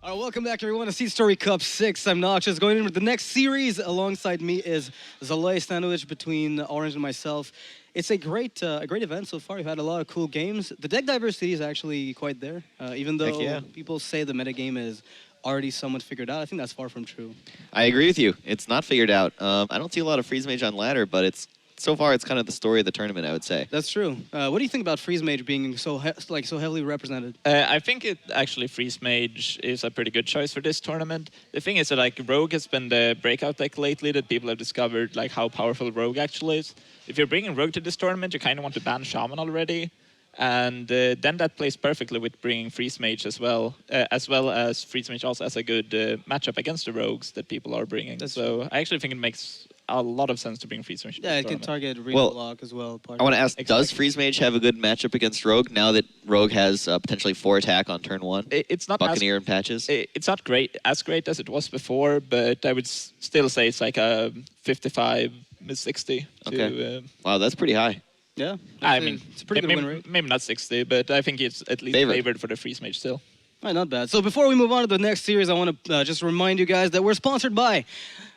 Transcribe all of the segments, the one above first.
All right, welcome back, everyone, to SeatStory Cup 6. I'm Noxious. Going into the next series alongside me is Zalay sandwich between Orange and myself. It's a great event so far. We've had a lot of cool games. The deck diversity is actually quite there, even though people say the metagame is already somewhat figured out. I think that's far from true. I agree with you. It's not figured out. I don't see a lot of Freeze Mage on ladder, but so far it's kind of the story of the tournament, I would say. That's true. What do you think about Freeze Mage being so heavily represented? I think actually Freeze Mage is a pretty good choice for this tournament. The thing is that like Rogue has been the breakout deck lately that people have discovered like how powerful Rogue actually is. If you're bringing Rogue to this tournament, you kind of want to ban Shaman already. And then that plays perfectly with bringing Freeze Mage as well as Freeze Mage also has a good matchup against the Rogues that people are bringing. So I actually think it makes a lot of sense to bring Freeze Mage. Yeah, it can target Reno Block as well. I want to ask, does Freeze Mage have a good matchup against Rogue now that Rogue has potentially 4 attack on turn 1? It's not Buccaneer and patches? It's not as great as it was before, but I would still say it's like a 55, 60. Okay. Wow, that's pretty high. Yeah, I mean, it's a pretty good win rate. Maybe not 60, but I think it's at least favored for the Freeze Mage still. Right, not bad. So before we move on to the next series, I want to just remind you guys that we're sponsored by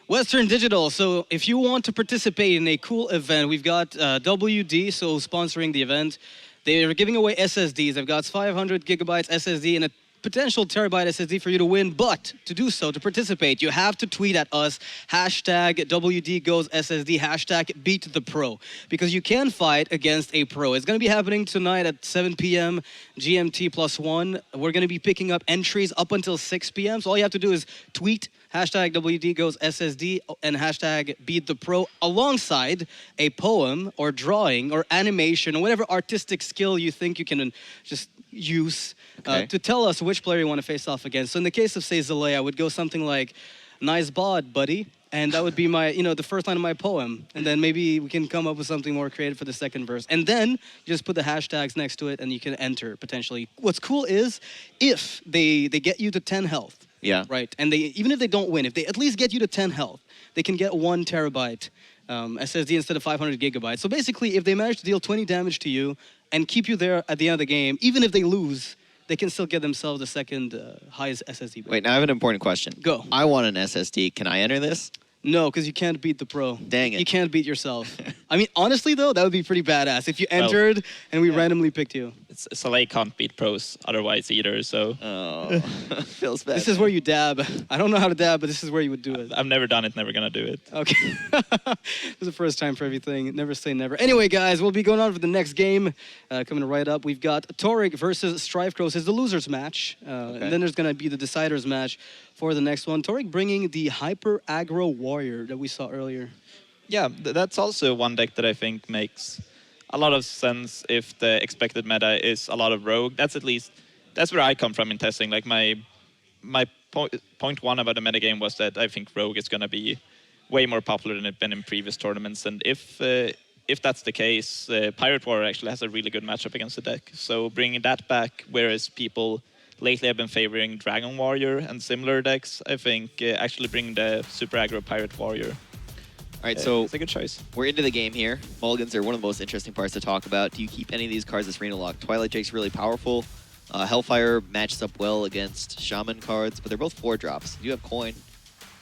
Western Digital. So if you want to participate in a cool event, we've got WD, so sponsoring the event. They're giving away SSDs. They've got 500 gigabytes SSD and a potential terabyte SSD for you to win, but to do so, to participate, you have to tweet at us, hashtag WDGoesSSD, hashtag BeatThePro, because you can fight against a pro. It's going to be happening tonight at 7 p.m. GMT +1. We're going to be picking up entries up until 6 p.m., so all you have to do is tweet hashtag WDGoesSSD and hashtag BeatThePro alongside a poem or drawing or animation or whatever artistic skill you think you can just use to tell us which player you want to face off against. So in the case of, say, Zalay, I would go something like, "Nice bod, buddy." And that would be my, the first line of my poem. And then maybe we can come up with something more creative for the second verse. And then you just put the hashtags next to it and you can enter potentially. What's cool is if they get you to 10 health. Yeah. Right. And even if they don't win, if they at least get you to 10 health, they can get 1 terabyte SSD instead of 500 gigabytes. So basically, if they manage to deal 20 damage to you and keep you there at the end of the game, even if they lose, they can still get themselves the second highest SSD. Wait, now I have an important question. Go. I want an SSD. Can I enter this? No, because you can't beat the pro. Dang it. You can't beat yourself. I mean, honestly, though, that would be pretty badass if you entered and we randomly picked you. Saleh can't beat pros otherwise either, so... Oh, feels bad. This is where you dab. I don't know how to dab, but this is where you would do it. I've never done it, never gonna do it. Okay. This is the first time for everything. Never say never. Anyway, guys, we'll be going on for the next game. Coming right up, we've got Torlk versus Strifecro. This is the losers match. And then there's going to be the deciders match for the next one. Torlk bringing the hyper aggro warrior that we saw earlier. Yeah, that's also one deck that I think makes a lot of sense if the expected meta is a lot of rogue. That's where I come from in testing. Like my point one about the metagame was that I think rogue is going to be way more popular than it's been in previous tournaments. And if that's the case, Pirate Warrior actually has a really good matchup against the deck. So bringing that back, whereas people lately have been favoring Dragon Warrior and similar decks, I think actually bringing the super aggro Pirate Warrior. All right, so it's a good choice. We're into the game here. Mulligans are one of the most interesting parts to talk about. Do you keep any of these cards as Reno Lock? Twilight Drake's really powerful. Hellfire matches up well against Shaman cards, but they're both 4-drops. You have Coin.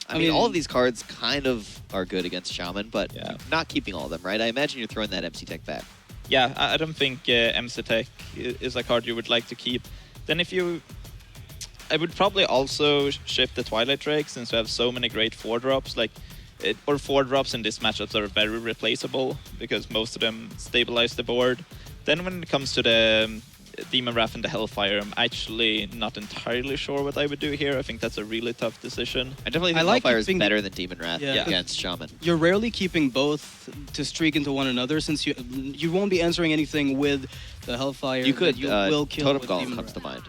I mean, all of these cards kind of are good against Shaman, but not keeping all of them, right? I imagine you're throwing that MC Tech back. Yeah, I don't think MC Tech is a card you would like to keep. Then I would probably also shift the Twilight Drake since we have so many great 4-drops. Or 4-drops in this matchup are very replaceable because most of them stabilize the board. Then when it comes to the Demon Wrath and the Hellfire, I'm actually not entirely sure what I would do here. I think that's a really tough decision. I definitely think Hellfire is better than Demon Wrath against Shaman. You're rarely keeping both to streak into one another since you won't be answering anything with the Hellfire. You could. You will kill Totem Golem comes to mind.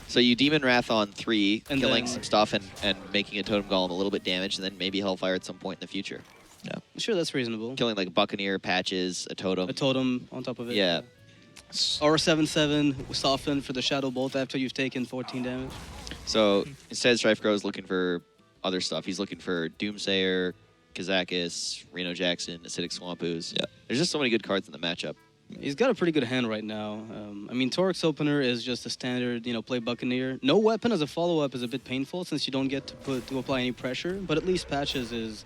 So you Demon Wrath on 3, and killing some stuff and making a Totem Golem a little bit damaged, and then maybe Hellfire at some point in the future. Yeah, sure, that's reasonable. Killing like a Buccaneer, Patches, a Totem. A Totem on top of it. Yeah. Or 7/7 soften for the Shadow Bolt after you've taken 14 damage. So instead, Strifecro is looking for other stuff. He's looking for Doomsayer, Kazakis, Reno Jackson, Acidic Swampoos. Yeah. There's just so many good cards in the matchup. He's got a pretty good hand right now. I mean, Torlk's opener is just a standard, play Buccaneer. No weapon as a follow-up is a bit painful since you don't get to apply any pressure, but at least Patches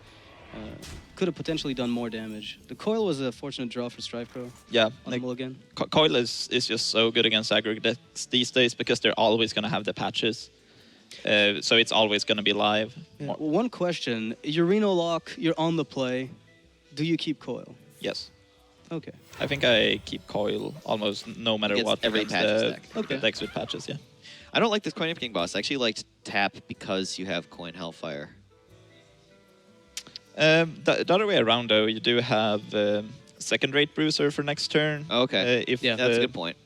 could have potentially done more damage. The Coil was a fortunate draw for Strifecro Yeah, on the mulligan. Coil is just so good against aggro decks these days because they're always going to have the patches. So it's always going to be live. Yeah. One question. Your Reno lock, you're on the play. Do you keep Coil? Yes. Okay. I think I keep Coil almost no matter Against what. every against patches the deck. Okay. decks with patches, yeah. I don't like this Coin King boss. I actually liked tap because you have Coin Hellfire. The other way around, though, you do have second-rate Bruiser for next turn. Okay. If That's a good point.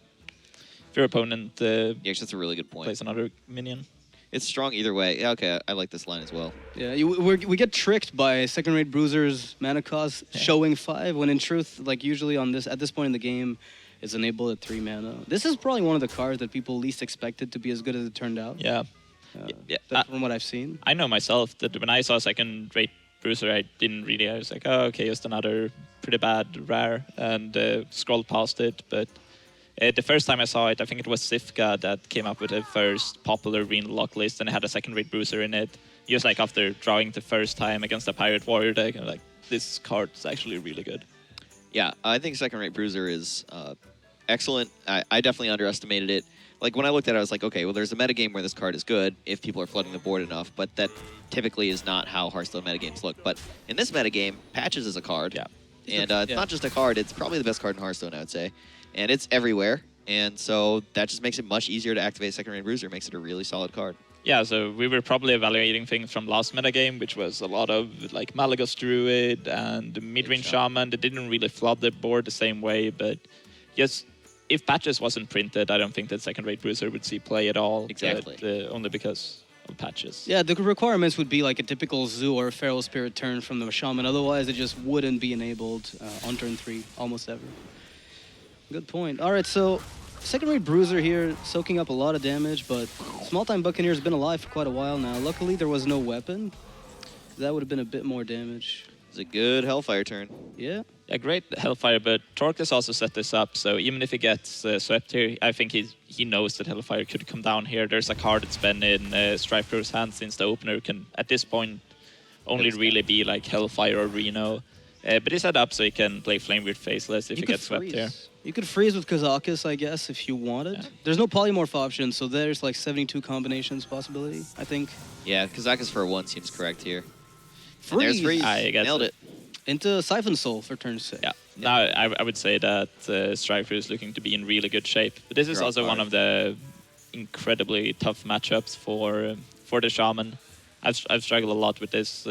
If your opponent Yeah, actually, that's a really good point. plays another minion. It's strong either way. Yeah, okay, I like this line as well. Yeah, we get tricked by second-rate Bruiser's mana cost showing 5, when in truth, like usually at this point in the game, it's enabled at 3 mana. This is probably one of the cards that people least expected to be as good as it turned out. Yeah. From what I've seen. I know myself that when I saw second-rate Bruiser, I was like, oh, okay, just another pretty bad rare, and scrolled past it, but the first time I saw it, I think it was Sifka that came up with the first popular green lock list, and it had a second-rate Bruiser in it. Just like after drawing the first time against a Pirate Warrior deck, I'm like, this card's actually really good. Yeah, I think second-rate Bruiser is excellent. I definitely underestimated it. Like, when I looked at it, I was like, okay, well, there's a metagame where this card is good if people are flooding the board enough, but that typically is not how Hearthstone metagames look. But in this metagame, Patches is a card. Yeah. And it's not just a card, it's probably the best card in Hearthstone, I would say. And it's everywhere, and so that just makes it much easier to activate second-rate Bruiser, makes it a really solid card. Yeah, so we were probably evaluating things from last metagame, which was a lot of like Malagos Druid and mid-range Shaman that didn't really flood the board the same way, but just if Patches wasn't printed, I don't think that second-rate Bruiser would see play at all. Exactly. But, only because of Patches. Yeah, the requirements would be like a typical Zoo or Feral Spirit turn from the Shaman. Otherwise, it just wouldn't be enabled on turn 3 almost ever. Good point. All right, so second-rate Bruiser here, soaking up a lot of damage, but Small-Time Buccaneer's been alive for quite a while now. Luckily, there was no weapon. That would have been a bit more damage. It's a good Hellfire turn. Yeah. Yeah, great Hellfire, but Torlk has also set this up, so even if he gets swept here, I think he knows that Hellfire could come down here. There's a card that's been in Strifecro's hand since the opener can, at this point, only really be like Hellfire or Reno. But he's set up so he can play Flameweird Faceless if he gets swept here. You could freeze with Kazakus, I guess, if you wanted. Yeah. There's no polymorph option, so there's like 72 combinations possibility, I think. Yeah, Kazakus for 1 seems correct here. And Freeze! there's freeze. I guess Nailed it. Into Siphon Soul for turn 6. Yeah. Now I would say that Strifecro is looking to be in really good shape. But this is Draw also card. one of the incredibly tough matchups for the Shaman. I've struggled a lot with this,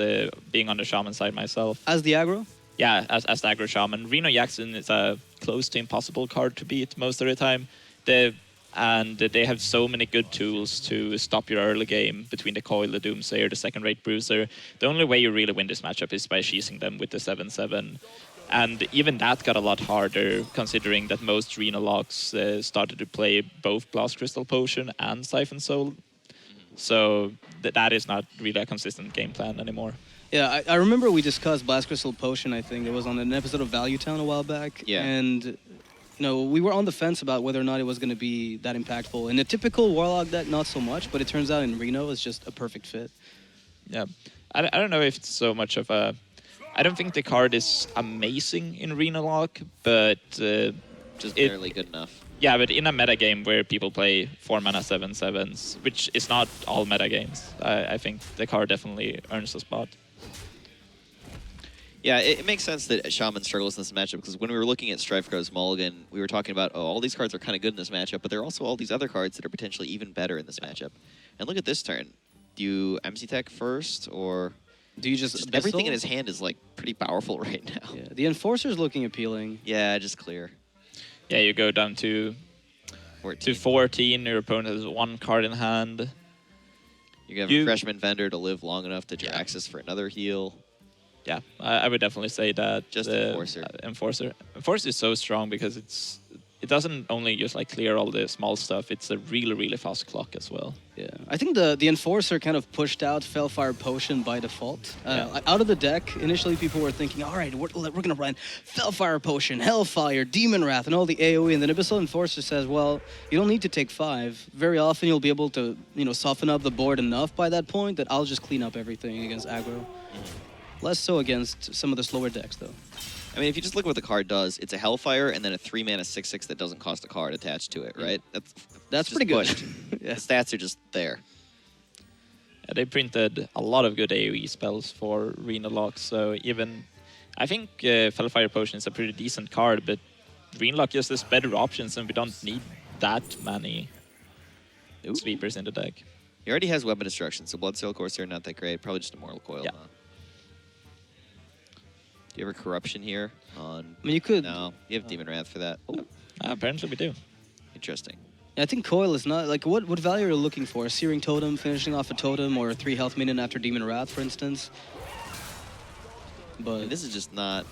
being on the Shaman side myself. As the aggro? Yeah, as the aggro Shaman. Reno Jackson is a close to impossible card to beat most of the time. And they have so many good tools to stop your early game between the Coil, the Doomsayer, the second-rate Bruiser. The only way you really win this matchup is by sheathing them with the 7/7. And even that got a lot harder, considering that most Reno locks started to play both Blast Crystal Potion and Siphon Soul. So that is not really a consistent game plan anymore. Yeah, I remember we discussed Blast Crystal Potion, I think. It was on an episode of Value Town a while back. Yeah. And we were on the fence about whether or not it was going to be that impactful. In a typical Warlock deck, not so much, but it turns out in Reno, it's just a perfect fit. Yeah, I don't know if it's so much of a... I don't think the card is amazing in Reno Lock, but... Just barely good enough. Yeah, but in a metagame where people play 4-mana 7/7s, which is not all metagames, I think the card definitely earns a spot. Yeah, it makes sense that Shaman struggles in this matchup, because when we were looking at Strifecro's mulligan, we were talking about, oh, all these cards are kind of good in this matchup, but there are also all these other cards that are potentially even better in this matchup. And look at this turn. Do you MC Tech first, or... Do you just everything in his hand is like pretty powerful right now. Yeah, the Enforcer's looking appealing. Yeah, just clear. Yeah, you go down to 14. Your opponent has 1 card in hand. You have a freshman vendor to live long enough to access for another heal. Yeah, I would definitely say that. Just Enforcer. Enforcer is so strong because it's it doesn't only just like clear all the small stuff. It's a really fast clock as well. Yeah, I think the Enforcer kind of pushed out Fellfire Potion by default. Out of the deck, initially people were thinking, all right, we're going to run Fellfire Potion, Hellfire, Demon Wrath, and all the AoE, and then Abyssal Enforcer says, well, you don't need to take 5. Very often you'll be able to, soften up the board enough by that point that I'll just clean up everything against aggro. Less so against some of the slower decks, though. I mean, if you just look at what the card does, it's a Hellfire and then a 3-mana 6/6 that doesn't cost a card attached to it, right? That's pretty good. The stats are just there. Yeah, they printed a lot of good AoE spells for Renalock, so even... I think Fellfire Potion is a pretty decent card, but Renalock just has better options and we don't need that many sweepers in the deck. He already has Weapon Destruction, so Bloodsail Corsair not that great. Probably just Immortal Coil. Yeah. Huh? Do you have a Corruption here? I mean, you could... No, you have Demon Wrath for that. Oh, Apparently we do. interesting. I think Coil is not... Like, what value are you looking for? A Searing Totem, finishing off a Totem, or a 3 health minion after Demon Wrath, for instance? But... And this is just not...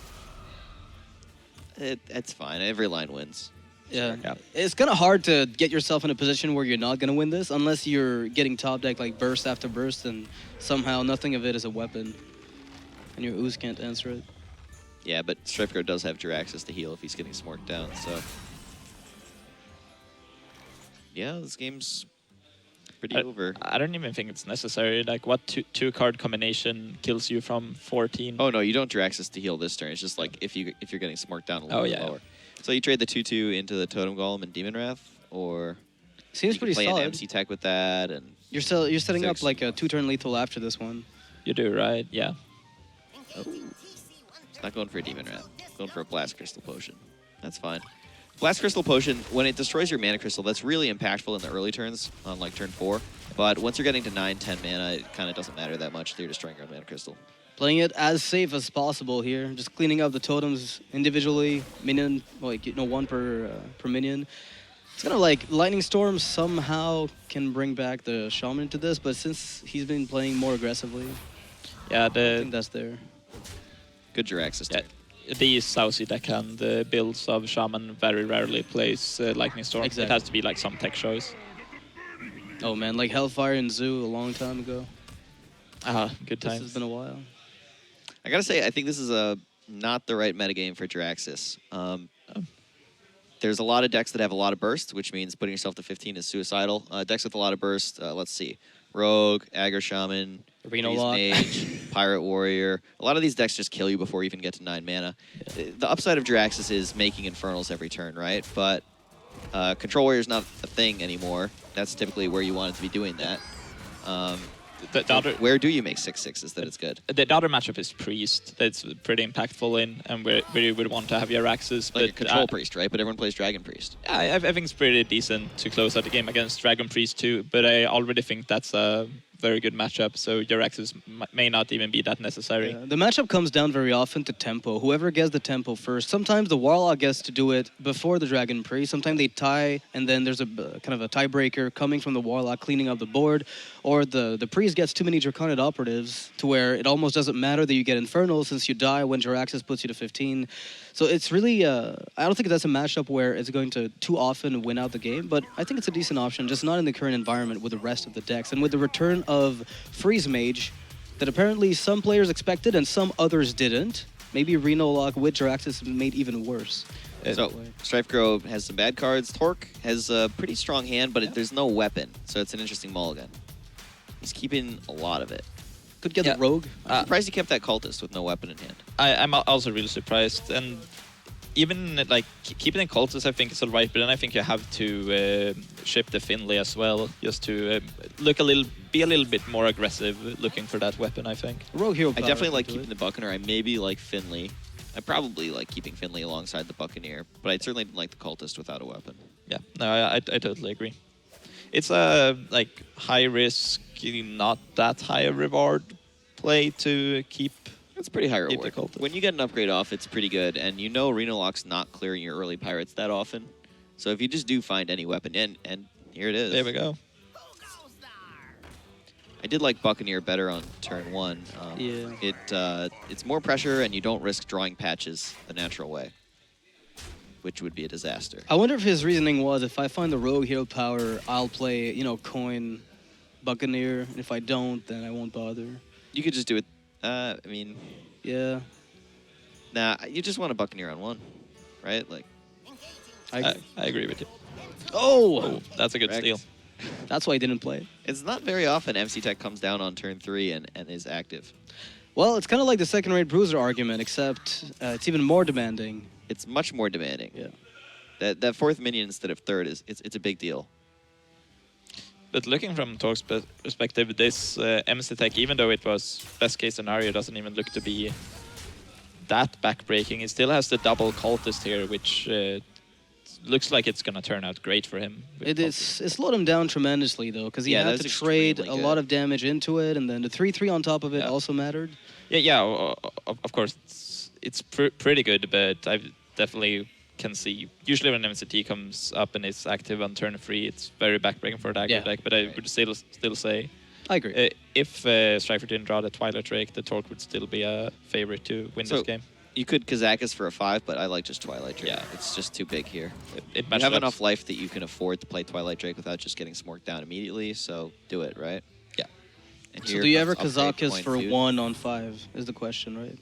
It's fine. Every line wins. Yeah. Yeah. It's kind of hard to get yourself in a position where you're not going to win this unless you're getting top deck like burst after burst and somehow nothing of it is a weapon. And your ooze can't answer it. Yeah, but Strifecro does have Jiraxis to heal if he's getting smorked down, so... Yeah, this game's pretty over. I don't even think it's necessary. Like, what two-card combination kills you from 14? Oh, no, you don't Jiraxis to heal this turn. It's just like if you're getting smorked down a little bit lower. So you trade the 2/2 into the Totem Golem and Demon Wrath, or... Seems you pretty play solid. an MC tech with that, and... You're setting up 6. like a 2-turn lethal after this one. You do, right? Yeah. Oh. Not going for a Demon Wrath. Going for a Blast Crystal Potion. That's fine. Blast Crystal Potion, when it destroys your Mana Crystal, that's really impactful in the early turns, on like turn 4. But once you're getting to 9, 10 mana, it kind of doesn't matter that much. You're destroying your Mana Crystal. Playing it as safe as possible here. Just cleaning up the totems individually. Minion, like, one per minion. It's kind of like Lightning Storm somehow can bring back the Shaman into this, but since he's been playing more aggressively, Yeah, I think that's there. Good Jiraxis. Yeah, these Saucy deckhand builds of Shaman very rarely plays Lightning Storm. Exactly. It has to be like some tech choice. Oh man, like Hellfire and Zoo a long time ago. Good This times. has been a while. I gotta say, I think this is not the right metagame for Jiraxis. There's a lot of decks that have a lot of burst, which means putting yourself to 15 is suicidal. Decks with a lot of burst, let's see. Rogue, Aggro Shaman, Reno Priest Lock. Mage, Pirate Warrior. A lot of these decks just kill you before you even get to 9 mana. Yeah. The upside of Jiraxis is making Infernals every turn, right? But Control Warrior is not a thing anymore. That's typically where you want it to be doing that. Where do you make 6/6s that it's good? The other matchup is Priest. That's pretty impactful in, and where you would want to have your axes. Like but a Control Priest, right? But everyone plays Dragon Priest. I think it's pretty decent to close out the game against Dragon Priest too, but I already think that's a very good matchup, so your axes may not even be that necessary. Yeah, the matchup comes down very often to tempo. Whoever gets the tempo first. Sometimes the Warlock gets to do it before the Dragon Priest. Sometimes they tie, and then there's a kind of a tiebreaker coming from the Warlock cleaning up the board. Or the Priest gets too many Draconid Operatives to where it almost doesn't matter that you get Infernal since you die when Jiraxis puts you to 15. So it's really, I don't think that's a matchup where it's going to too often win out the game, but I think it's a decent option, just not in the current environment with the rest of the decks. And with the return of Freeze Mage, that apparently some players expected and some others didn't, maybe Reno Lock with Jiraxis made even worse. So, Strifecro has some bad cards. Torlk has a pretty strong hand, but there's no weapon, so it's an interesting mulligan. He's keeping a lot of it. Could get the Rogue. I'm surprised he kept that Cultist with no weapon in hand. I'm also really surprised, and even like keeping the Cultist, I think is alright, but then I think you have to ship the Finley as well, just to be a little bit more aggressive, looking for that weapon. I think. Rogue hero. I definitely like keeping the Buccaneer. I maybe like Finley. I probably like keeping Finley alongside the Buccaneer, but I certainly didn't like the Cultist without a weapon. Yeah, no, I totally agree. It's a like high risk, not that high a reward play to keep. It's pretty high reward. When you get an upgrade off, it's pretty good, and you know Reno Lock's not clearing your early pirates that often. So if you just do find any weapon, and here it is. There we go. I did like Buccaneer better on turn 1. Yeah. It's more pressure, and you don't risk drawing patches the natural way. which would be a disaster. I wonder if his reasoning was, if I find the rogue hero power, I'll play, coin Buccaneer. And if I don't, then I won't bother. You could just do it. I mean, Yeah. nah, you just want a Buccaneer on one, right? Like, I agree with you. Oh! That's a good Correct. steal. That's why I didn't play it. it's not very often MC Tech comes down on turn 3 and is active. Well, it's kind of like the second-rate bruiser argument, except it's even more demanding. It's much more demanding. Yeah. That fourth minion instead of third it's a big deal. But looking from Tork's perspective, this MC Tech, even though it was best case scenario, doesn't even look to be that backbreaking. He still has the double cultist here, which looks like it's going to turn out great for him. It slowed him down tremendously, though, because he Yeah, had that to was trade a extremely lot good. of damage into it, and then the 3/3 on top of it Yeah. also mattered. Yeah, of course, it's pretty good, but I definitely can see, usually when MCT comes up and is active on turn 3, it's very backbreaking for a dagger Yeah. deck, but I would still say, I agree. if Strifecro didn't draw the Twilight Drake, the Torque would still be a favorite to win So- this game. You could Kazakus for a 5, but I like just Twilight Drake. Yeah. It's just too big here. It You matches have up. enough life that you can afford to play Twilight Drake without just getting smorked down immediately, so do it, right? Yeah. And So here do you ever comes upgrade Kazakus point for food. 1 on 5 is the question, right?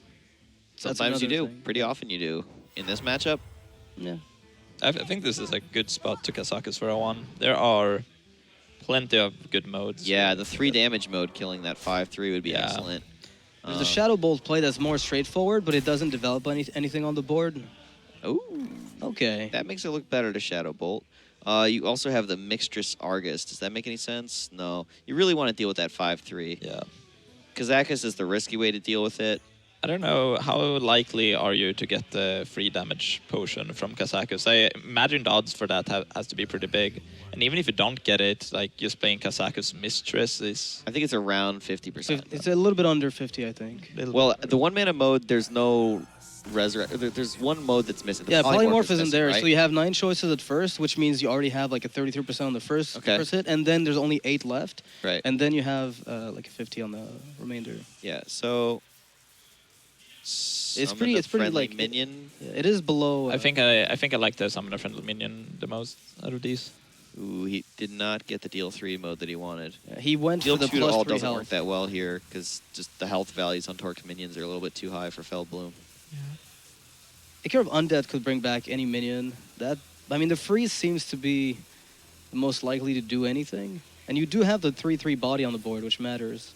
That's Sometimes you do. another thing. Pretty often you do. In this matchup, Yeah. I think this is a good spot to Kazakus for a 1. There are plenty of good modes. yeah, the 3 damage mode killing that 5/3 would be Yeah. excellent. There's the Shadow Bolt play that's more straightforward, but it doesn't develop anything on the board. Ooh, Okay. that makes it look better to Shadow Bolt. You also have the Mixtress Argus. Does that make any sense? No. You really want to deal with that 5/3. Yeah. Kazakus is the risky way to deal with it. I don't know, how likely are you to get the free damage potion from Kazakus? I imagine the odds for that has to be pretty big. And even if you don't get it, like just playing Kazakus Mistress is... I think it's around 50%. It's a little bit under 50, I think. Well, the 1-mana mode, there's no resurrect. There's one mode that's missing. The Yeah, polymorph isn't missing, there, right? so you have 9 choices at first, which means you already have like a 33% on the first hit, and then there's only 8 left, Right. and then you have like a 50 on the remainder. Yeah. So It's pretty friendly like minion. Yeah, it is below. I think I like the Summoner Friendly Minion the most out of these. Ooh, he did not get the deal 3 mode that he wanted. he went Deal for the 2 to all +3 doesn't health. work that well here because just the health values on Torque minions are a little bit too high for Fell Bloom. Care of Undead could bring back any minion. The freeze seems to be the most likely to do anything, and you do have the 3/3 body on the board, which matters.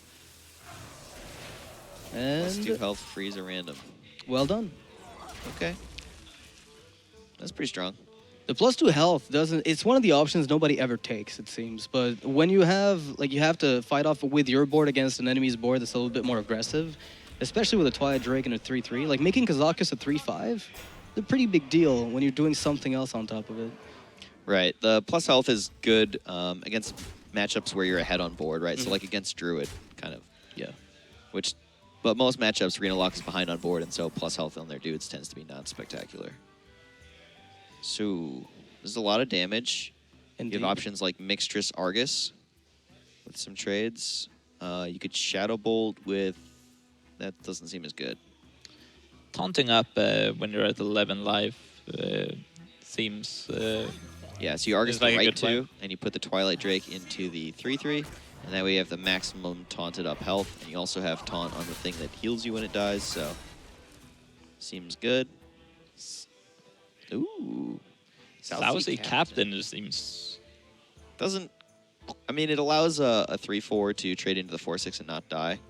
Let's do And health freeze or random. well done. Okay. That's pretty strong. The +2 health doesn't. It's one of the options nobody ever takes, it seems. But when you have you have to fight off with your board against an enemy's board that's a little bit more aggressive, especially with a Twilight Drake and a 3/3. Like making Kazakus a 3/5, it's a pretty big deal when you're doing something else on top of it. Right. The plus health is good against matchups where you're ahead on board, right? So like against Druid, kind of. Yeah. But most matchups, Arena Lock is behind on board, and so plus health on their dudes tends to be non-spectacular. So there's a lot of damage. You Indeed. have options like Mixtress Argus with some trades. You could Shadow Bolt with... That doesn't seem as good. Taunting up when you're at 11 life seems... Yeah, so you Argus It's like the a right good play. 2, and you put the Twilight Drake into the 3/3, and that way you have the maximum taunted up health, and you also have taunt on the thing that heals you when it dies, so seems good. Ooh. Lousy Captain seems... Doesn't... I mean, it allows a 3/4 to trade into the 4/6 and not die.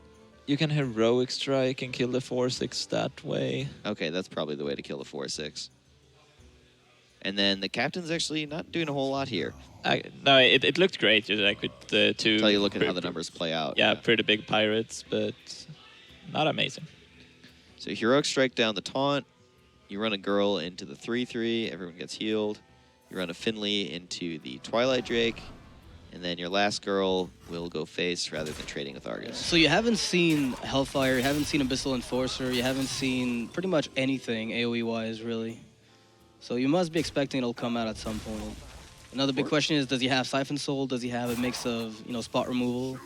You can Heroic Strike and kill the 4/6 that way. Okay, that's probably the way to kill the 4/6. And then the Captain's actually not doing a whole lot here. No, it looked great, just like with the two... Until you look at how the numbers play out. Yeah, pretty big pirates, but not amazing. So Heroic Strike down the taunt. You run a girl into the 3/3. Everyone gets healed. You run a Finley into the Twilight Drake. And then your last girl will go face rather than trading with Argus. So you haven't seen Hellfire, you haven't seen Abyssal Enforcer, you haven't seen pretty much anything AoE-wise, really. So you must be expecting it'll come out at some point. Another big question is, does he have Siphon Soul? Does he have a mix of, spot removal?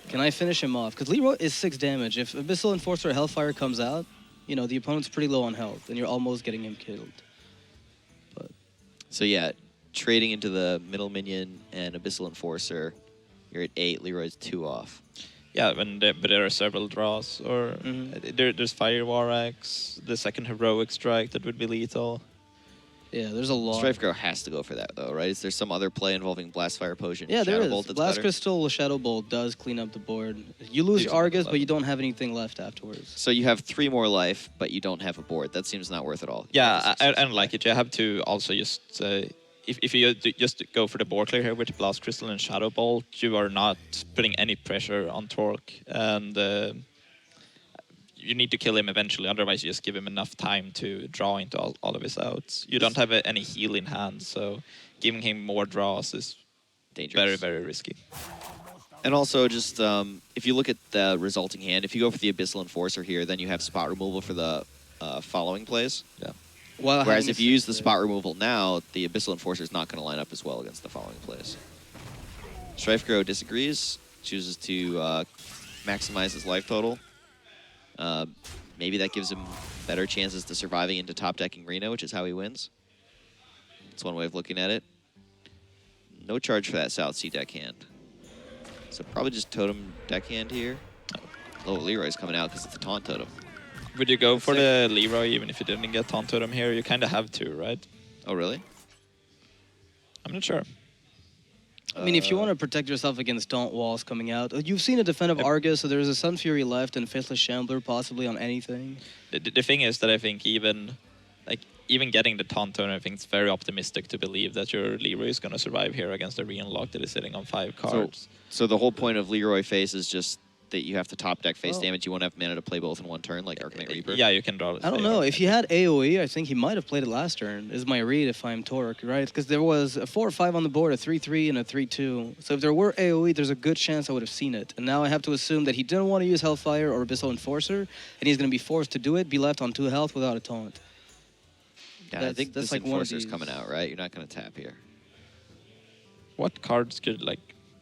Can I finish him off? Because Leroy is 6 damage. If Abyssal Enforcer or Hellfire comes out, you know, the opponent's pretty low on health, and you're almost getting him killed. But So yeah, trading into the middle minion and Abyssal Enforcer, you're at 8, Leroy's 2 off. Yeah, but there are several draws. Or there's Fire War Axe, the second Heroic Strike that would be lethal. yeah, there's a lot. Strifecro has to go for that, though, right? Is there some other play involving Blastfire Potion? Yeah, there Shadow is. Bolt that's Blast better? Crystal, Shadow Bolt does clean up the board. You lose your Argus, but you don't have anything left afterwards. So you have 3 more life, but you don't have a board. That seems not worth it all. Yeah, I don't like it. You have to also just... if you just go for the board clear here with Blast Crystal and Shadow Bolt, you are not putting any pressure on Torlk. And you need to kill him eventually, otherwise you just give him enough time to draw into all of his outs. You don't have any heal in hand, so giving him more draws is Dangerous. very, very risky. And also, just if you look at the resulting hand, if you go for the Abyssal Enforcer here, then you have spot removal for the following plays. Yeah. While Whereas having if you use the spot removal now, the Abyssal Enforcer is not going to line up as well against the following plays. Strifecro disagrees, chooses to maximize his life total. Maybe that gives him better chances to surviving into top decking Reno, which is how he wins. That's one way of looking at it. No charge for that South Sea deckhand. So probably just totem deckhand here. Oh, Leroy's coming out because it's a taunt totem. Would you go for the Leroy even if you didn't get Taunt Totem here? You kind of have to, right? Oh, really? I'm not sure. I mean, if you want to protect yourself against Taunt Walls coming out, you've seen a defensive Argus, so there's a Sun Fury left and Faithless Shambler possibly on anything. The thing is that I think even getting the Taunt Totem, I think it's very optimistic to believe that your Leroy is going to survive here against a Re-Unlock that is sitting on 5 cards. So the whole point of Leroy face is just that you have to top deck face damage. You won't have mana to play both in one turn, like Arcanite Reaper. Yeah, you can draw it. I don't know. If he had AoE, I think he might have played it last turn, is my read if I'm Torlk, right? Because there was a 4 or 5 on the board, a 3-3 and a 3-2. So if there were AoE, there's a good chance I would have seen it. And now I have to assume that he didn't want to use Hellfire or Abyssal Enforcer, and he's going to be forced to do it, be left on 2 health without a taunt. Yeah, I think this like one of Enforcer's these. coming out, right? You're not going to tap here. What cards could,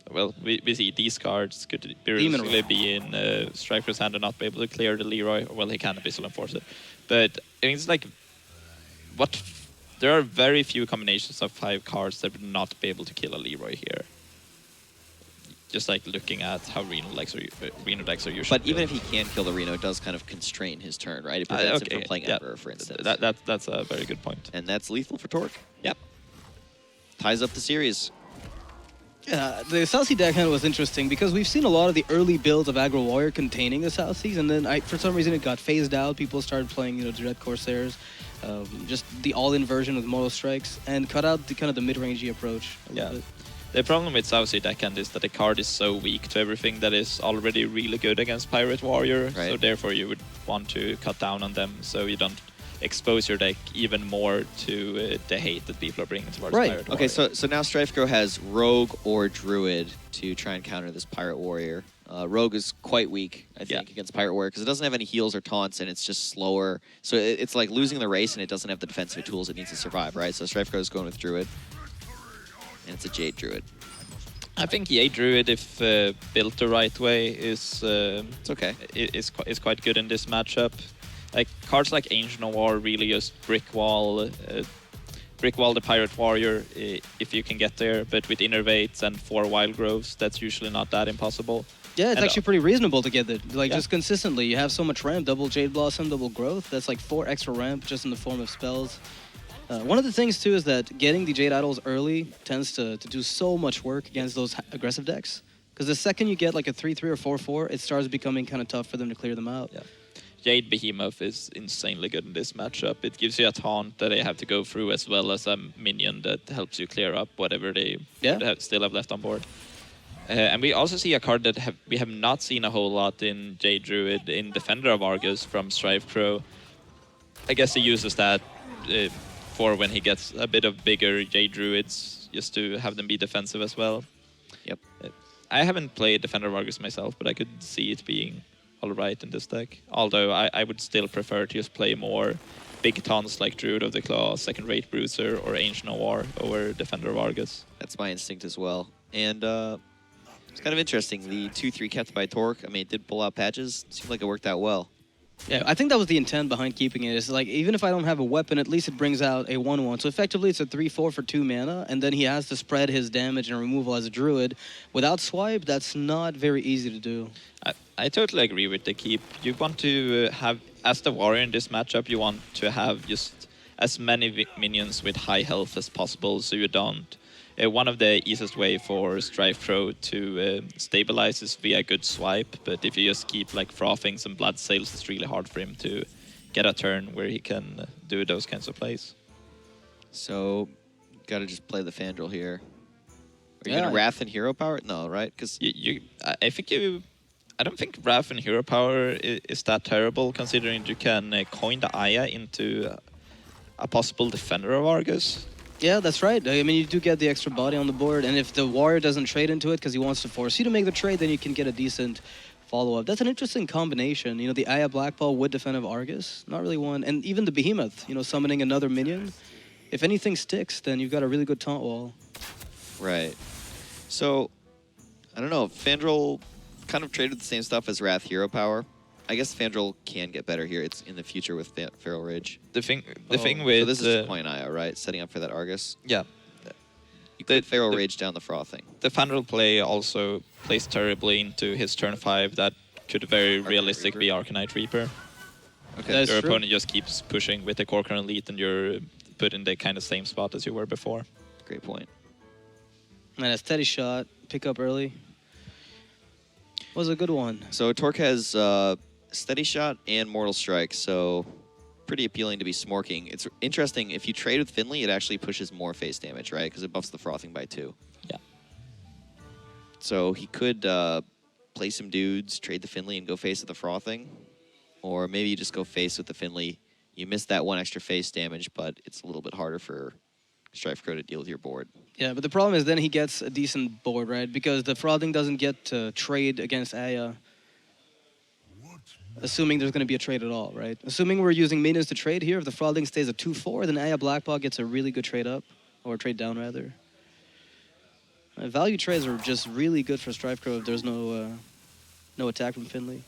well, we see these cards could Demon realistically be in Strifecro's hand and not be able to clear the Leroy. Well, he can Abyssal Enforce it. But I think it's like, there are very few combinations of 5 cards that would not be able to kill a Leroy here. Just like looking at how Reno decks are usually. But even if he can kill the Reno, it does kind of constrain his turn, right? It prevents him from playing Emperor, for instance. That's a very good point. And that's lethal for Torlk. Yep. Ties up the series. Yeah, the South Sea deckhand was interesting because we've seen a lot of the early builds of Aggro Warrior containing the South Seas, and then for some reason it got phased out. People started playing, Dread Corsairs, just the all-in version with Moral Strikes, and cut out the kind of the mid-rangey approach a little bit. The problem with South Sea deckhand is that the card is so weak to everything that is already really good against Pirate Warrior, right. So therefore you would want to cut down on them so you don't expose your deck even more to the hate that people are bringing towards Pirate Warrior. Okay, so now Strifecro has Rogue or Druid to try and counter this Pirate Warrior. Rogue is quite weak, I think, against Pirate Warrior because it doesn't have any heals or taunts and it's just slower. So it's like losing the race and it doesn't have the defensive tools it needs to survive, right? So Strifecro is going with Druid. And it's a Jade Druid. I think Jade Druid, if built the right way, is it's okay. Is quite good in this matchup. Like cards like Ancient Noir really just brick wall the Pirate Warrior if you can get there. But with Innervates and 4 Wild Groves, that's usually not that impossible. Yeah, it's actually pretty reasonable to get it. Just consistently, you have so much ramp, double Jade Blossom, double Growth. That's like 4 extra ramp just in the form of spells. One of the things, too, is that getting the Jade Idols early tends to do so much work against those aggressive decks. Because the second you get like a 3-3 or 4-4, it starts becoming kind of tough for them to clear them out. Yeah. Jade Behemoth is insanely good in this matchup. It gives you a taunt that they have to go through as well as a minion that helps you clear up whatever they still have left on board. And we also see a card that we have not seen a whole lot in Jade Druid in Defender of Argus from Strifecro. I guess he uses that for when he gets a bit of bigger Jade Druids, just to have them be defensive as well. Yep. I haven't played Defender of Argus myself, but I could see it being alright in this deck. Although I would still prefer to just play more big taunts like Druid of the Claw, Second Rate Bruiser, or Ancient Noir over Defender of Argus. That's my instinct as well. And it's kind of interesting. The 2-3 kept by Torlk, I mean, it did pull out patches. It seemed like it worked out well. Yeah, I think that was the intent behind keeping it. It's like, even if I don't have a weapon, at least it brings out a 1/1. So effectively, it's a 3/4 for 2 mana, and then he has to spread his damage and removal as a druid. Without swipe, that's not very easy to do. I totally agree with the keep. You want to have, as the warrior in this matchup, you want to have just as many minions with high health as possible, so you don't. One of the easiest way for Strifecro to stabilize is via good swipe, but if you just keep like frothing some blood sales, it's really hard for him to get a turn where he can do those kinds of plays. So, gotta just play the Fandral here. Are you Yeah. gonna Wrath and Hero Power? No, right? Because I don't think Wrath and Hero Power is that terrible, considering you can coin the Aya into a possible defender of Argus. Yeah, that's right. I mean, you do get the extra body on the board, and if the warrior doesn't trade into it because he wants to force you to make the trade, then you can get a decent follow-up. That's an interesting combination. You know, the Aya Blackball would defend of Argus. Not really one. And even the Behemoth, you know, summoning another minion. If anything sticks, then you've got a really good taunt wall. right. So, I don't know. Fandral kind of traded the same stuff as Wrath Hero Power. I guess Fandral can get better here. It's in the future with Feral Rage. The thing So with this is Coin Aya, right? Setting up for that Argus. yeah, You could Feral Rage down the Frothing. the Fandral play also plays terribly into his turn 5. That could very realistic Reaper. be Arcanite Reaper. Okay. That's Your true. opponent just keeps pushing with the Corcoran Elite, and you're put in the kind of same spot as you were before. Great point. And a steady shot, pick up early. Was a good one. So Torlk has Steady Shot and Mortal Strike, so pretty appealing to be smorking. It's interesting, if you trade with Finley, it actually pushes more face damage, right? Because it buffs the Frothing by 2. Yeah. So he could play some dudes, trade the Finley, and go face with the Frothing. Or maybe you just go face with the Finley. You miss that 1 extra face damage, but it's a little bit harder for Strifecro to deal with your board. Yeah, but the problem is then he gets a decent board, right? Because the Frothing doesn't get to trade against Aya. Assuming there's going to be a trade at all, right? Assuming we're using minions to trade here, if the Frothing stays at 2/4, then Aya Blackball gets a really good trade up, or trade down rather. Value trades are just really good for Strifecro if there's no attack from Finley.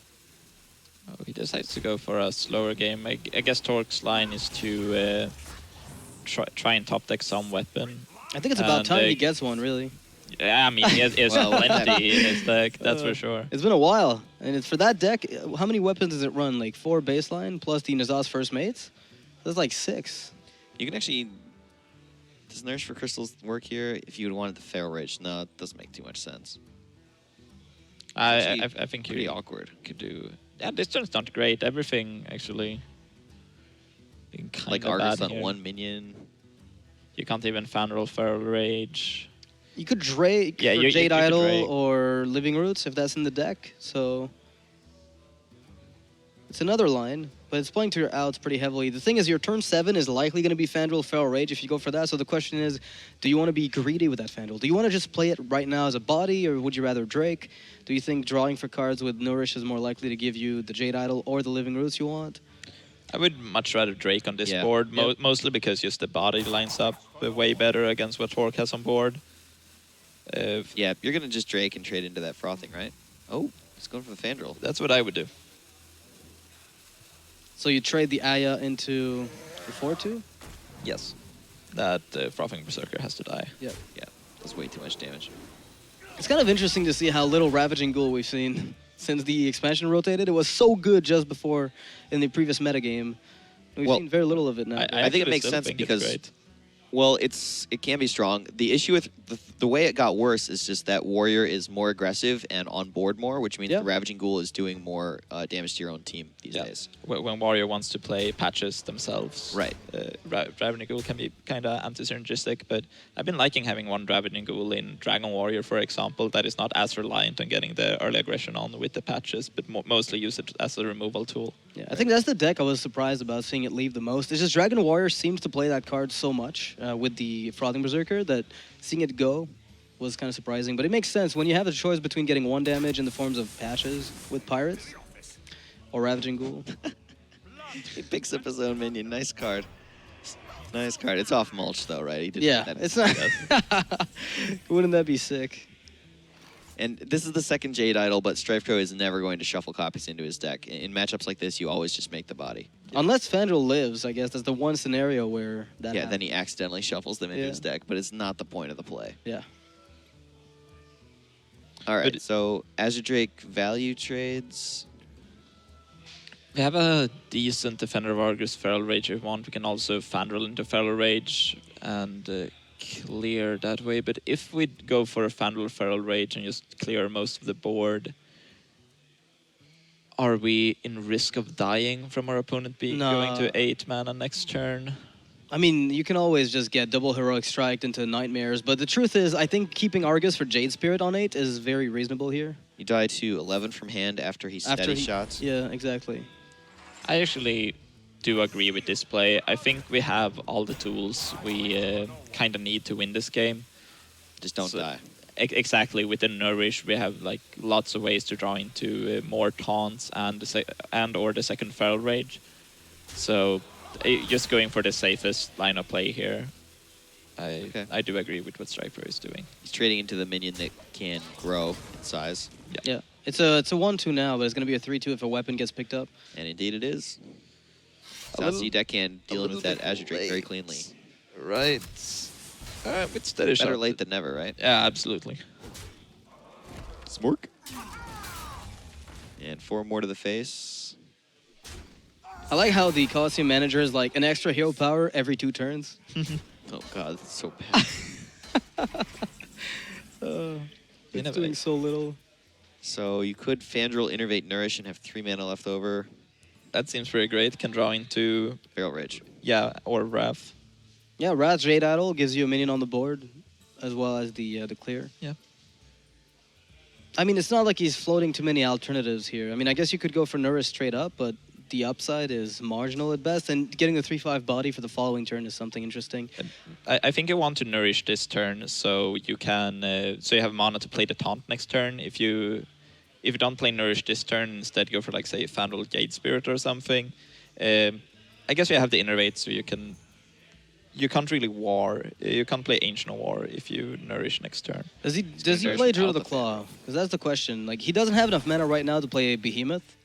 Oh, he decides to go for a slower game. I guess Torque's line is to try and top deck some weapon. I think it's about And, time he gets one, really. Yeah, I mean, he has Well, plenty in his deck, that's for sure. It's been a while, and it's for that deck. How many weapons does it run? Like 4 baseline plus the Nazaz First Mates? That's like 6. You can actually... Does Nourish for Crystals work here? If you would wanted the Feral Rage, no, it doesn't make too much sense. I think Pretty you awkward. could do... Yeah, this turn's not great. Everything, actually, being kind Like of Argus bad on here. 1 minion. You can't even Fandral Feral Rage. You could Drake Yeah, for you Jade could Idol Drake. or Living Roots if that's in the deck. So it's another line, but it's playing to your outs pretty heavily. The thing is, your turn 7 is likely going to be Fandral Feral Rage if you go for that. So the question is, do you want to be greedy with that Fandral? Do you want to just play it right now as a body, or would you rather Drake? Do you think drawing for cards with Nourish is more likely to give you the Jade Idol or the Living Roots you want? I would much rather Drake on this Yeah. board, Yep. mostly because just the body lines up way better against what Torque has on board. Yeah, you're going to just Drake and trade into that Frothing, right? Oh, he's going for the Fandral. That's what I would do. So you trade the Aya into the 4/2? Yes. That Frothing Berserker has to die. Yep. Yeah, that's way too much damage. It's kind of interesting to see how little Ravaging Ghoul we've seen since the expansion rotated. It was so good just before in the previous metagame. We've Well, seen very little of it now. I think it actually makes still sense think it's because- great. Well, it can be strong. The issue with the way it got worse is just that Warrior is more aggressive and on board more, which means Yeah. the Ravaging Ghoul is doing more damage to your own team these Yeah. days. When Warrior wants to play patches themselves, Right. Ravening Ghoul can be kind of anti-synergistic, but I've been liking having one Ravening Ghoul in Dragon Warrior, for example, that is not as reliant on getting the early aggression on with the patches, but mostly use it as a removal tool. Yeah, I think that's the deck I was surprised about seeing it leave the most. It's just Dragon Warrior seems to play that card so much with the Frothing Berserker that seeing it go was kind of surprising. But it makes sense when you have a choice between getting 1 damage in the forms of patches with Pirates or Ravaging Ghoul. He picks up his own minion. Nice card. Nice card. It's off mulch though, right? He did Yeah, that. it's not. Wouldn't that be sick? And this is the second Jade Idol, but Strifecro is never going to shuffle copies into his deck. In matchups like this, you always just make the body. Unless Fandral lives, I guess that's the one scenario where that Yeah, happens. then he accidentally shuffles them into his deck, but it's not the point of the play. Yeah. All right, But so Azure Drake value trades. We have a decent Defender of Argus Feral Rage if we want. We can also Fandral into Feral Rage and clear that way. But if we go for a Fandral Feral Rage and just clear most of the board, are we in risk of dying from our opponent being going to 8 mana next turn? I mean, you can always just get double Heroic Strike into Nightmares, but the truth is, I think keeping Argus for Jade Spirit on 8 is very reasonable here. You die to 11 from hand after he steady shots. Yeah, exactly. I actually do agree with this play. I think we have all the tools we kind of need to win this game. Just don't die. Exactly. With the Nourish, we have like lots of ways to draw into more taunts and or the second Feral Rage. So just going for the safest line of play here. I do agree with what Striper is doing. He's trading into the minion that can grow in size. Yeah. It's a 1-2 now, but it's going to be a 3-2 if a weapon gets picked up. And indeed it is. Saucy Deckhand dealing with that Azure Drake very cleanly. Right. With steady Better late than never, right? Yeah, absolutely. Smork. And 4 more to the face. I like how the Coliseum manager is like an extra hero power every 2 turns. Oh god, that's so bad. It's doing so little. So you could Fandral, Innervate, Nourish, and have 3 mana left over. That seems very great. Can draw into... Feral Rage. Yeah, or Wrath. Yeah, Wrath Jade Idol gives you a minion on the board, as well as the clear. Yeah. I mean, it's not like he's floating too many alternatives here. I mean, I guess you could go for Nourish straight up, but the upside is marginal at best, and getting the 3/5 body for the following turn is something interesting. I think you want to Nourish this turn, so you can so you have mana to play the taunt next turn. If you don't play Nourish this turn, instead go for like say Fandral Jade Spirit or something. I guess you have the Innervate, so you can't really war. You can't play Ancient War if you Nourish next turn. Does he play Druid of the Claw? Because that's the question. Like, he doesn't have enough mana right now to play a Behemoth.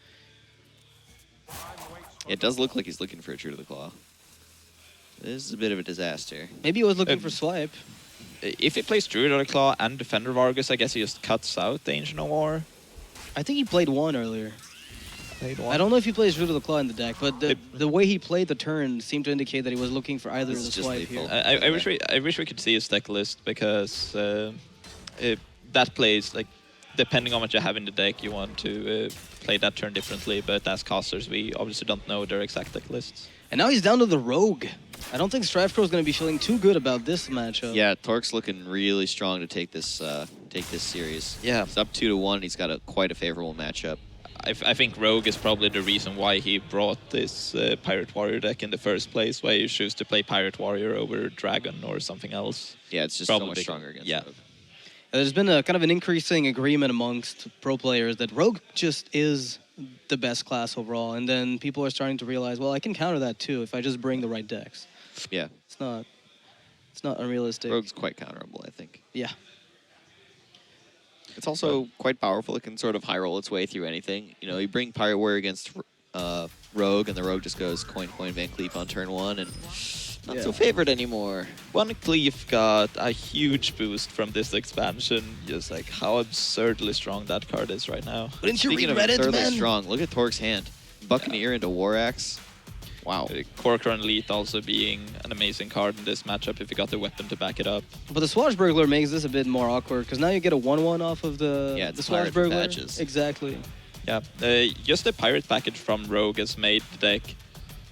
It does look like he's looking for a True to the Claw. This is a bit of a disaster. Maybe he was looking for Swipe. If he plays Druid of the Claw and Defender of Argus, I guess he just cuts out the Ancient War. I think he played 1 earlier. Played 1. I don't know if he plays Druid of the Claw in the deck, but the way he played the turn seemed to indicate that he was looking for either of the Swipe here. I wish we could see his deck list, because that plays, like, depending on what you have in the deck, you want to play that turn differently, but as casters, we obviously don't know their exact deck lists. And now he's down to the Rogue. I don't think Strifecro is going to be feeling too good about this matchup. Yeah, Torlk's looking really strong to take this series. Yeah. It's up 2-1. He's got quite a favorable matchup. I think Rogue is probably the reason why he brought this Pirate Warrior deck in the first place, why you choose to play Pirate Warrior over Dragon or something else. Yeah, it's just so much stronger against Rogue. There's been a kind of an increasing agreement amongst pro players that Rogue just is the best class overall, and then people are starting to realize, well, I can counter that too if I just bring the right decks. Yeah. It's not unrealistic. Rogue's quite counterable, I think. Yeah. It's also quite powerful. It can sort of high roll its way through anything. You know, you bring Pirate Warrior against Rogue, and the Rogue just goes coin, Van Cleef on turn 1, and not so favored anymore. One Cleef got a huge boost from this expansion. Just like how absurdly strong that card is right now. Didn't you Speaking of read Reddit, absurdly man? strong, look at Torlk's hand. Buccaneer into War Axe. Wow. Corcoran Lead also being an amazing card in this matchup if you got the weapon to back it up. But the Swashbuckler makes this a bit more awkward, because now you get a 1/1 off of the Pirate Swashbuckler. patches. Exactly. Yeah, just the Pirate package from Rogue has made the deck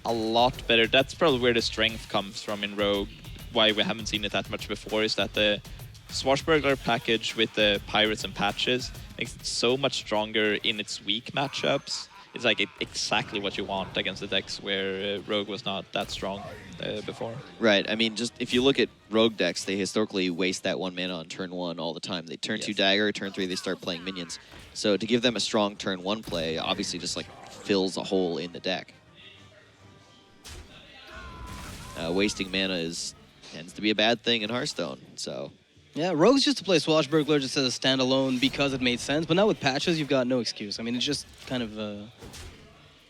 a lot better. That's probably where the strength comes from in Rogue. Why we haven't seen it that much before is that the Swashbuckler package with the Pirates and patches makes it so much stronger in its weak matchups. It's like exactly what you want against the decks where Rogue was not that strong before. Right. I mean, just if you look at Rogue decks, they historically waste that 1 mana on turn 1 all the time. They turn 2 dagger, turn 3 they start playing minions. So to give them a strong turn 1 play, obviously just like fills a hole in the deck. Wasting mana tends to be a bad thing in Hearthstone. So Yeah, Rogues used to play Swashbuckler just as a standalone because it made sense, but now with patches, you've got no excuse. I mean, it's just kind of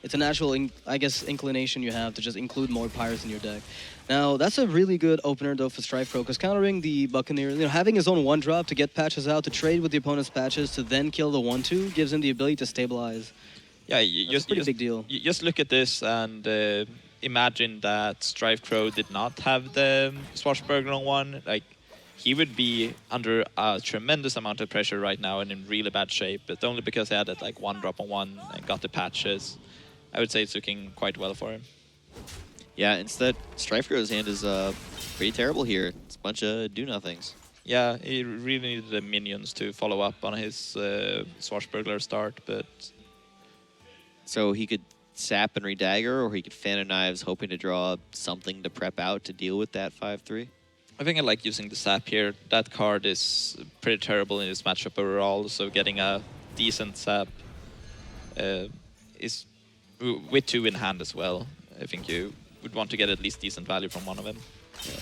it's a natural, I guess, inclination you have to just include more Pirates in your deck. Now, that's a really good opener, though, for Strifecro, because countering the Buccaneer, having his own 1-drop to get patches out, to trade with the opponent's patches, to then kill the 1-2, gives him the ability to stabilize. Yeah, That's a pretty big deal. You just look at this and imagine that Strifecro did not have the Swashbuckler on one. Like, he would be under a tremendous amount of pressure right now and in really bad shape, but only because he had that like 1-drop on one and got the patches. I would say it's looking quite well for him. Yeah, instead, Strifecro's hand is pretty terrible here. It's a bunch of do-nothings. Yeah, he really needed the minions to follow up on his Swashbuckler start, but... So he could sap and redagger, or he could Fan of Knives, hoping to draw something to prep out to deal with that 5-3. I think I like using the sap here. That card is pretty terrible in this matchup overall, so getting a decent sap is... with 2 in hand as well. I think you would want to get at least decent value from one of them. Yeah.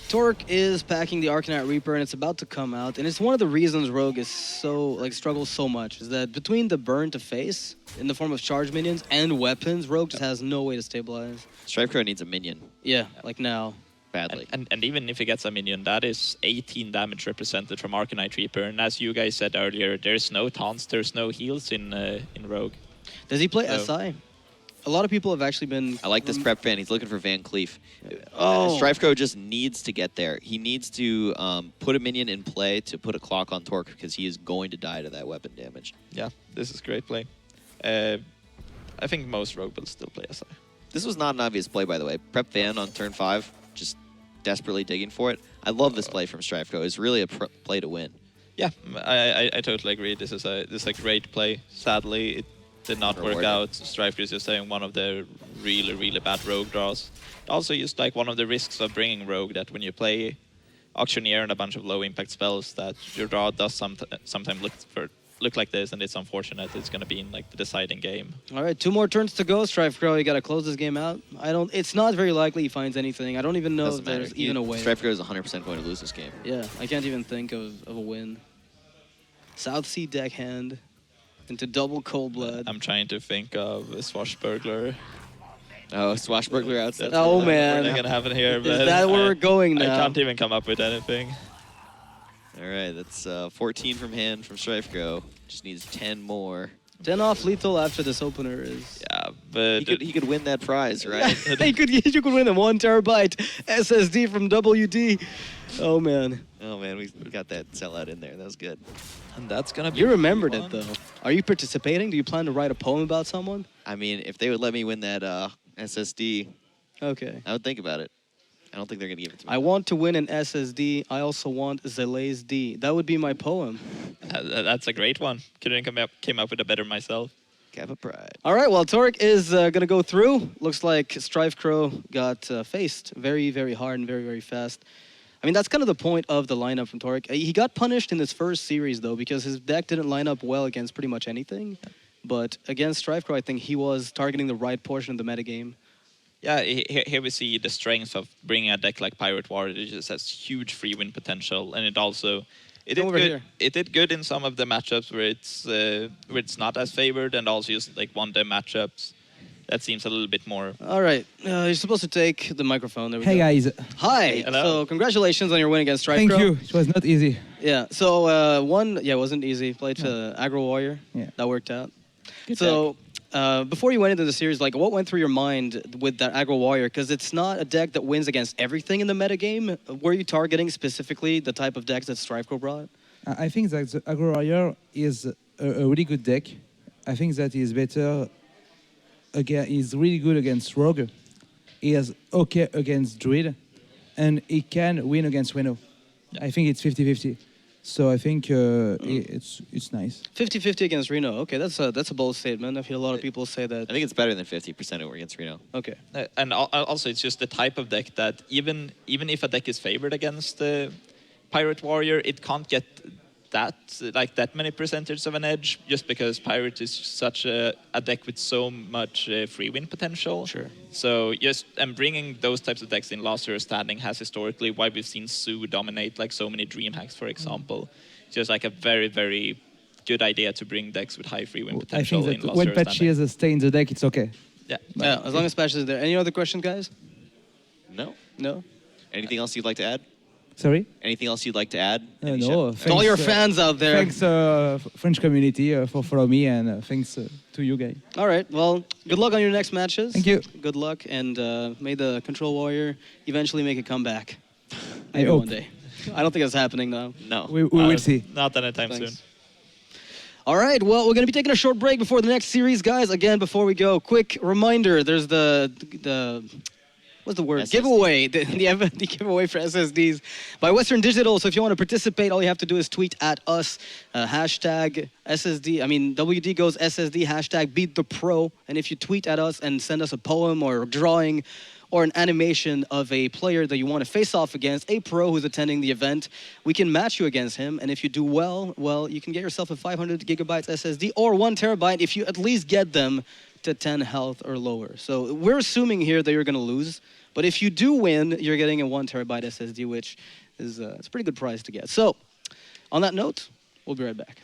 Torlk is packing the Arcanite Reaper, and it's about to come out. And it's one of the reasons Rogue is so struggles so much, is that between the burn to face in the form of charge minions and weapons, Rogue just has no way to stabilize. Strifecro needs a minion. Yeah, like now. Badly. And even if he gets a minion, that is 18 damage represented from Arcanite Reaper. And as you guys said earlier, there's no taunts, there's no heals in Rogue. Does he play SI? A lot of people have actually been... I like this prep fan. He's looking for Van Cleef. Oh. Strifecro just needs to get there. He needs to put a minion in play to put a clock on Torlk, because he is going to die to that weapon damage. Yeah, this is great play. I think most Rogue will still play SI. This was not an obvious play, by the way. Prep Van on turn 5, just desperately digging for it. I love this play from Strifecro. It's really a play to win. Yeah, I totally agree. This is a great play. Sadly, it did not work out. Strifecro is just saying one of the really bad Rogue draws. Also, just like one of the risks of bringing Rogue, that when you play Auctioneer and a bunch of low impact spells, that your draw does sometimes look like this, and it's unfortunate. It's going to be in like the deciding game. All right, 2 more turns to go, Strifecro. You got to close this game out. It's not very likely he finds anything. I don't even know if there's even a way. Strifecro is 100% going to lose this game. Yeah, I can't even think of a win. South Sea deckhand into double Cold Blood. I'm trying to think of a Swashbuckler. Oh, Swashbuckler outside. Oh, man. What's going to happen here? Is that where we're going now? I can't even come up with anything. All right, that's 14 from hand from Strifecro. Just needs 10 more. 10 off lethal after this opener is... Yeah, but... He could win that prize, right? you could win a 1 terabyte SSD from WD. Oh, man. Oh, man, we got that sellout in there. That was good. And that's going to be... You remembered it, though. Are you participating? Do you plan to write a poem about someone? I mean, if they would let me win that SSD, okay, I would think about it. I don't think they're going to give it to me. I want to win an SSD. I also want Zelays D. That would be my poem. That's a great one. Couldn't came up with a better myself. Kappa Pride. All right, well, Torlk is going to go through. Looks like Strifecro got faced very hard and very fast. I mean, that's kind of the point of the lineup from Torlk. He got punished in his first series, though, because his deck didn't line up well against pretty much anything. But against Strifecro, I think he was targeting the right portion of the metagame. Yeah, here we see the strength of bringing a deck like Pirate Warrior. It just has huge free win potential, and it also it did good in some of the matchups where it's not as favored, and also just like one-day matchups. That seems a little bit more. All right, you're supposed to take the microphone. There we Hey go. guys. Hi. Hello. So congratulations on your win against Strifecro. Thank you. It was not easy. Yeah. So it wasn't easy. Played to Aggro Warrior. Yeah. That worked out. Good so. Before you went into the series, like, what went through your mind with that Aggro Warrior? Because it's not a deck that wins against everything in the metagame. Were you targeting specifically the type of decks that Strifecro brought? I think that the Aggro Warrior is a really good deck. I think that he's better. Again, he's really good against Rogue. He is okay against Druid, and he can win against Reno. I think it's 50-50. So I think it's nice. 50-50 against Reno. Okay, that's a bold statement. I feel a lot of people say that. I think it's better than 50% over against Reno. Okay. And also, it's just the type of deck that even if a deck is favored against the Pirate Warrior, it can't get that many percentage of an edge, just because Pirate is such a deck with so much free win potential. Sure. So just and bringing those types of decks in last year's standing has historically why we've seen Sue dominate like so many dream hacks, for example. It's just like a very, very good idea to bring decks with high free win I potential think in that last when year's Patchy standing. has a stay in the deck, it's okay. Yeah. Yeah, as long as Patch is there. Any other questions, guys? No. No? Anything else you'd like to add? Sorry? Anything else you'd like to add? Any No. shout- To all your thanks, fans out there. Thanks, French community, for follow me, and thanks to you guys. All right. Well, good luck on your next matches. Thank you. Good luck, and may the Control Warrior eventually make a comeback. I Maybe hope. one day. I don't think it's happening now. No. We will see. Not anytime Thanks. soon. All right. Well, we're going to be taking a short break before the next series, guys. Again, before we go, quick reminder: there's the what's the word? SSD. Giveaway. The giveaway for SSDs by Western Digital. So if you want to participate, all you have to do is tweet at us hashtag SSD. I mean, WD goes SSD hashtag beat the pro. And if you tweet at us and send us a poem or a drawing or an animation of a player that you want to face off against, a pro who's attending the event, we can match you against him. And if you do well, you can get yourself a 500 gigabytes SSD or 1 terabyte if you at least get them to 10 health or lower. So we're assuming here that you're going to lose. But if you do win, you're getting a 1 terabyte SSD, which is it's a pretty good prize to get. So on that note, we'll be right back.